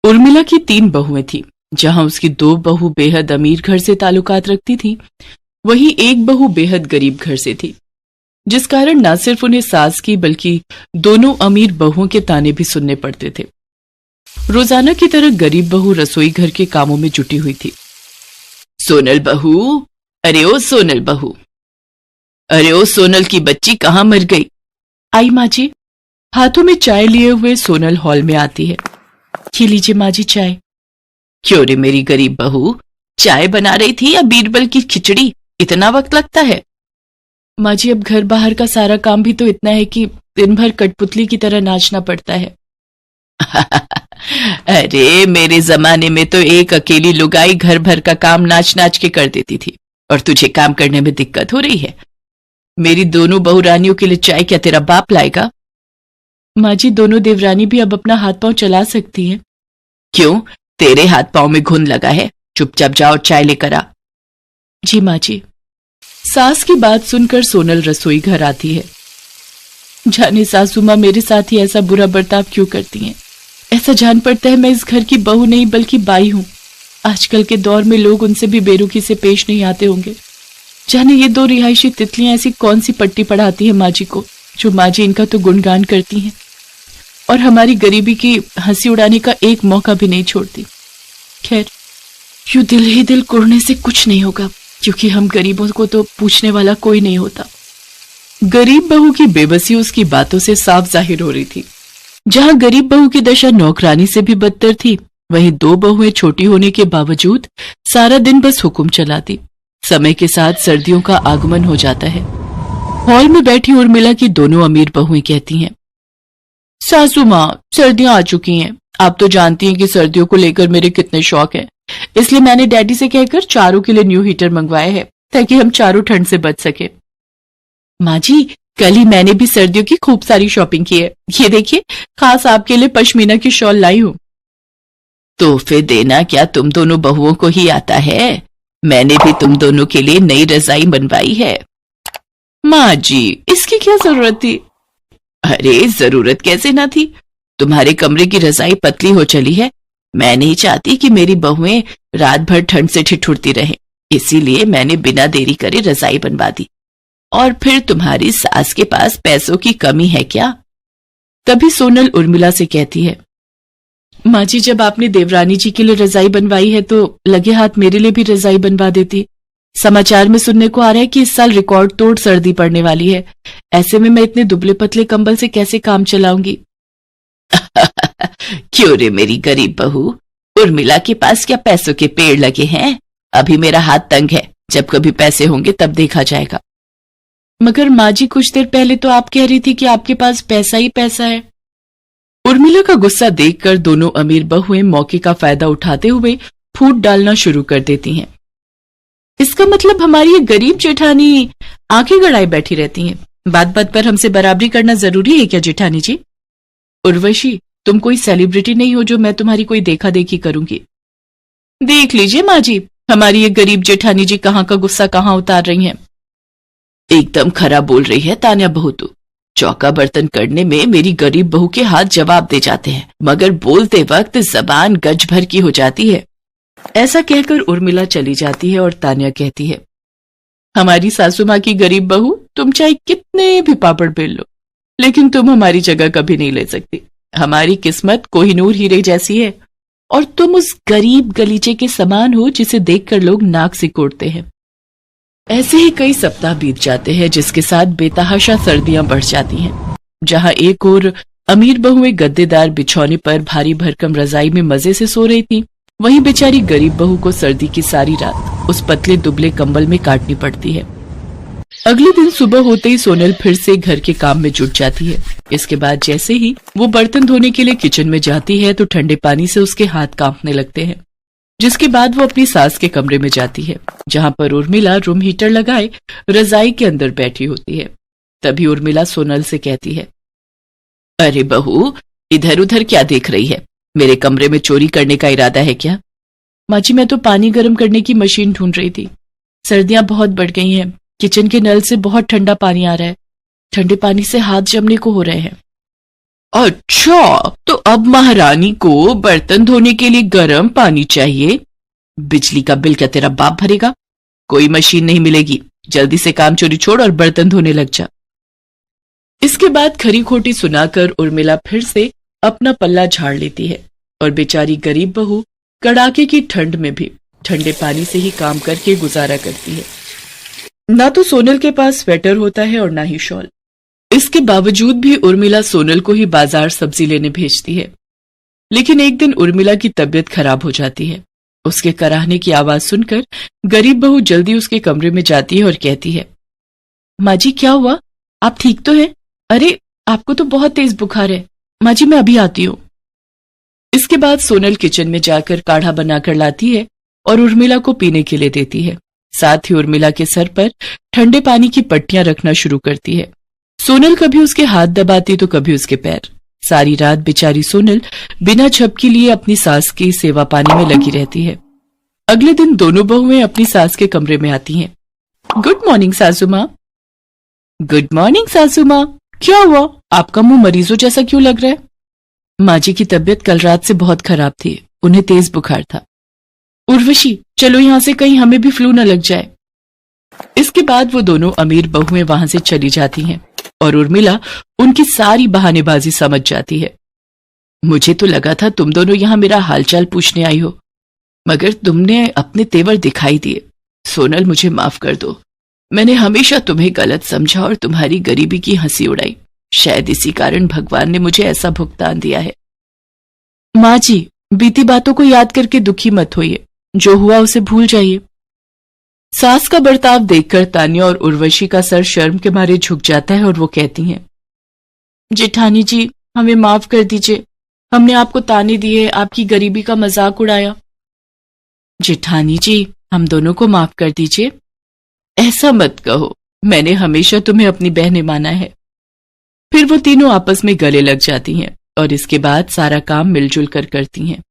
उर्मिला की 3 बहुएं थी। जहां उसकी 2 बहू बेहद अमीर घर से ताल्लुकात रखती थी, वहीं एक बहू बेहद गरीब घर से थी, जिस कारण न सिर्फ उन्हें सास की बल्कि दोनों अमीर बहुओं के ताने भी सुनने पड़ते थे। रोजाना की तरह गरीब बहू रसोई घर के कामों में जुटी हुई थी। सोनल बहू, अरे ओ सोनल बहू, अरे ओ सोनल की बच्ची कहाँ मर गई? आई माँ जी। हाथों में चाय लिए हुए सोनल हॉल में आती है। ये लीजिए माँ जी चाय। क्यों रे मेरी गरीब बहू, चाय बना रही थी या बीरबल की खिचड़ी? इतना वक्त लगता है? माँ जी अब घर बाहर का सारा काम भी तो इतना है कि दिन भर कठपुतली की तरह नाचना पड़ता है। अरे मेरे जमाने में तो एक अकेली लुगाई घर भर का काम नाच नाच के कर देती थी, और तुझे काम करने में दिक्कत हो रही है। मेरी दोनों बहुरानियों के लिए चाय क्या तेरा बाप लाएगा? माँ जी दोनों देवरानी भी अब अपना हाथ पांव चला सकती हैं। क्यों, तेरे हाथ पांव में घुन लगा है? चुपचाप जाओ चाय लेकर आ। जी माँ जी। सास की बात सुनकर सोनल रसोई घर आती है। जाने सासू माँ मेरे साथ ही ऐसा बुरा बर्ताव क्यों करती हैं? ऐसा जान पड़ता है मैं इस घर की बहू नहीं बल्कि बाई हूं। आजकल के दौर में लोग उनसे भी बेरुखी से पेश नहीं आते होंगे। जाने ये 2 रिहायशी तितलियां ऐसी कौन सी पट्टी पढ़ाती है माँ जी को, जो माँ जी इनका तो गुणगान करती हैं और हमारी गरीबी की हंसी उड़ाने का एक मौका भी नहीं छोड़ती। खैर, यूं दिल ही दिल कुड़ने से कुछ नहीं होगा, क्योंकि हम गरीबों को तो पूछने वाला कोई नहीं होता। गरीब बहू की बेबसी उसकी बातों से साफ जाहिर हो रही थी। जहां गरीब बहू की दशा नौकरानी से भी बदतर थी, वहीं 2 बहुएं छोटी होने के बावजूद सारा दिन बस हुक्म चलाती। समय के साथ सर्दियों का आगमन हो जाता है। हॉल में बैठी उर्मिला की दोनों अमीर बहुएं कहती हैं, सासू माँ सर्दियां आ चुकी हैं। आप तो जानती हैं कि सर्दियों को लेकर मेरे कितने शौक हैं, इसलिए मैंने डैडी से कहकर चारों के लिए न्यू हीटर मंगवाया है, ताकि हम चारों ठंड से बच सके। माँ जी कल ही मैंने भी सर्दियों की खूब सारी शॉपिंग की है। ये देखिए, खास आपके लिए पश्मीना की शॉल लाई हूं। तोहफे देना क्या तुम दोनों बहुओं को ही आता है? मैंने भी तुम दोनों के लिए नई रजाई बनवाई है। माँ जी इसकी क्या जरूरत थी? अरे जरूरत कैसे ना थी, तुम्हारे कमरे की रजाई पतली हो चली है। मैं नहीं चाहती कि मेरी बहुएं रात भर ठंड से ठिठुरती रहें, इसीलिए मैंने बिना देरी करे रजाई बनवा दी। और फिर तुम्हारी सास के पास पैसों की कमी है क्या? तभी सोनल उर्मिला से कहती है, माँ जी जब आपने देवरानी जी के लिए रजाई बनवाई है तो लगे हाथ मेरे लिए भी रजाई बनवा देती। समाचार में सुनने को आ रहा है कि इस साल रिकॉर्ड तोड़ सर्दी पड़ने वाली है। ऐसे में मैं इतने दुबले पतले कंबल से कैसे काम चलाऊंगी? क्यों रे मेरी गरीब बहू, उर्मिला के पास क्या पैसों के पेड़ लगे हैं? अभी मेरा हाथ तंग है, जब कभी पैसे होंगे तब देखा जाएगा। मगर माँ जी कुछ देर पहले तो आप कह रही थी कि आपके पास पैसा ही पैसा है। उर्मिला का गुस्सा देखकर दोनों अमीर बहुएं मौके का फायदा उठाते हुए फूट डालना शुरू कर देती हैं। इसका मतलब हमारी ये गरीब जेठानी आंखें गड़ाए बैठी रहती हैं। बात बात पर हमसे बराबरी करना जरूरी है क्या जेठानी जी? उर्वशी तुम कोई सेलिब्रिटी नहीं हो जो मैं तुम्हारी कोई देखा देखी करूंगी। देख लीजिए माँ जी, हमारी ये गरीब जेठानी जी कहाँ का गुस्सा कहाँ उतार रही हैं। एकदम खरा बोल रही है तान्या बहू तू। चौका बर्तन करने में मेरी गरीब बहू के हाथ जवाब दे जाते हैं, मगर बोलते वक्त जबान गज भर की हो जाती है। ऐसा कहकर उर्मिला चली जाती है और तान्या कहती है, हमारी सासू माँ की गरीब बहू तुम चाहे कितने भी पापड़ बेल लो, लेकिन तुम हमारी जगह कभी नहीं ले सकती। हमारी किस्मत कोहिनूर हीरे जैसी है और तुम उस गरीब गलीचे के समान हो जिसे देखकर लोग नाक सिकोड़ते हैं। ऐसे ही कई सप्ताह बीत जाते हैं, जिसके साथ बेतहाशा सर्दियां बढ़ जाती हैं। जहां एक ओर अमीर बहुएं गद्देदार बिछौने पर भारी भरकम रजाई में मजे से सो रही थी, वहीं बेचारी गरीब बहू को सर्दी की सारी रात उस पतले दुबले कंबल में काटनी पड़ती है। अगले दिन सुबह होते ही सोनल फिर से घर के काम में जुट जाती है। इसके बाद जैसे ही वो बर्तन धोने के लिए किचन में जाती है तो ठंडे पानी से उसके हाथ कांपने लगते हैं। जिसके बाद वो अपनी सास के कमरे में जाती है, जहां पर उर्मिला रूम हीटर लगाए रजाई के अंदर बैठी होती है। तभी उर्मिला सोनल से कहती है, अरे बहू इधर उधर क्या देख रही है? मेरे कमरे में चोरी करने का इरादा है क्या? माँ जी मैं तो पानी गर्म करने की मशीन ढूंढ रही थी। सर्दियां बहुत बढ़ गई हैं, किचन के नल से बहुत ठंडा पानी आ रहा है, ठंडे पानी से हाथ जमने को हो रहे हैं। अच्छा, तो अब महारानी को बर्तन धोने के लिए गर्म पानी चाहिए। बिजली का बिल क्या तेरा बाप भरेगा? कोई मशीन नहीं मिलेगी। जल्दी से काम चोरी छोड़ और बर्तन धोने लग जा। इसके बाद खरी खोटी सुनाकर उर्मिला फिर से अपना पल्ला झाड़ लेती है और बेचारी गरीब बहू कड़ाके की ठंड में भी ठंडे पानी से ही काम करके गुजारा करती है। ना तो सोनल के पास स्वेटर होता है और ना ही शॉल। इसके बावजूद भी उर्मिला सोनल को ही बाजार सब्जी लेने भेजती है। लेकिन एक दिन उर्मिला की तबीयत खराब हो जाती है। उसके कराहने की आवाज सुनकर गरीब बहू जल्दी उसके कमरे में जाती है और कहती है, माँ जी क्या हुआ? आप ठीक तो हैं? अरे आपको तो बहुत तेज बुखार है। माँ जी मैं अभी आती हूँ। इसके बाद सोनल किचन में जाकर काढ़ा बनाकर लाती है और उर्मिला को पीने के लिए देती है। साथ ही उर्मिला के सर पर ठंडे पानी की पट्टियां रखना शुरू करती है। सोनल कभी उसके हाथ दबाती तो कभी उसके पैर। सारी रात बेचारी सोनल बिना झपकी लिए अपनी सास की सेवा पानी में लगी रहती है। अगले दिन दोनों बहुएं अपनी सास के कमरे में आती हैं। गुड मॉर्निंग सासू माँ। गुड मॉर्निंग सासू माँ। क्या हुआ? आपका मुंह मरीजों जैसा क्यों लग रहा है? माँ जी की तबीयत कल रात से बहुत खराब थी। उन्हें तेज बुखार था। उर्वशी चलो यहां से, कहीं हमें भी फ्लू न लग जाए। इसके बाद वो दोनों अमीर बहुएं वहां से चली जाती हैं और उर्मिला उनकी सारी बहानेबाजी समझ जाती है। मुझे तो लगा था तुम दोनों यहां मेरा हालचाल पूछने आई हो, मगर तुमने अपने तेवर दिखाई दिए। सोनल मुझे माफ कर दो। मैंने हमेशा तुम्हें गलत समझा और तुम्हारी गरीबी की हंसी उड़ाई। शायद इसी कारण भगवान ने मुझे ऐसा भुगतान दिया है। माँ जी बीती बातों को याद करके दुखी मत होइए। जो हुआ उसे भूल जाइए। सास का बर्ताव देखकर तान्या और उर्वशी का सर शर्म के मारे झुक जाता है और वो कहती हैं, जेठानी जी हमें माफ कर दीजिए। हमने आपको ताने दिए, आपकी गरीबी का मजाक उड़ाया। जेठानी जी हम दोनों को माफ कर दीजिए। ऐसा मत कहो, मैंने हमेशा तुम्हें अपनी बहनें माना है। फिर वो तीनों आपस में गले लग जाती हैं और इसके बाद सारा काम मिलजुल कर करती हैं।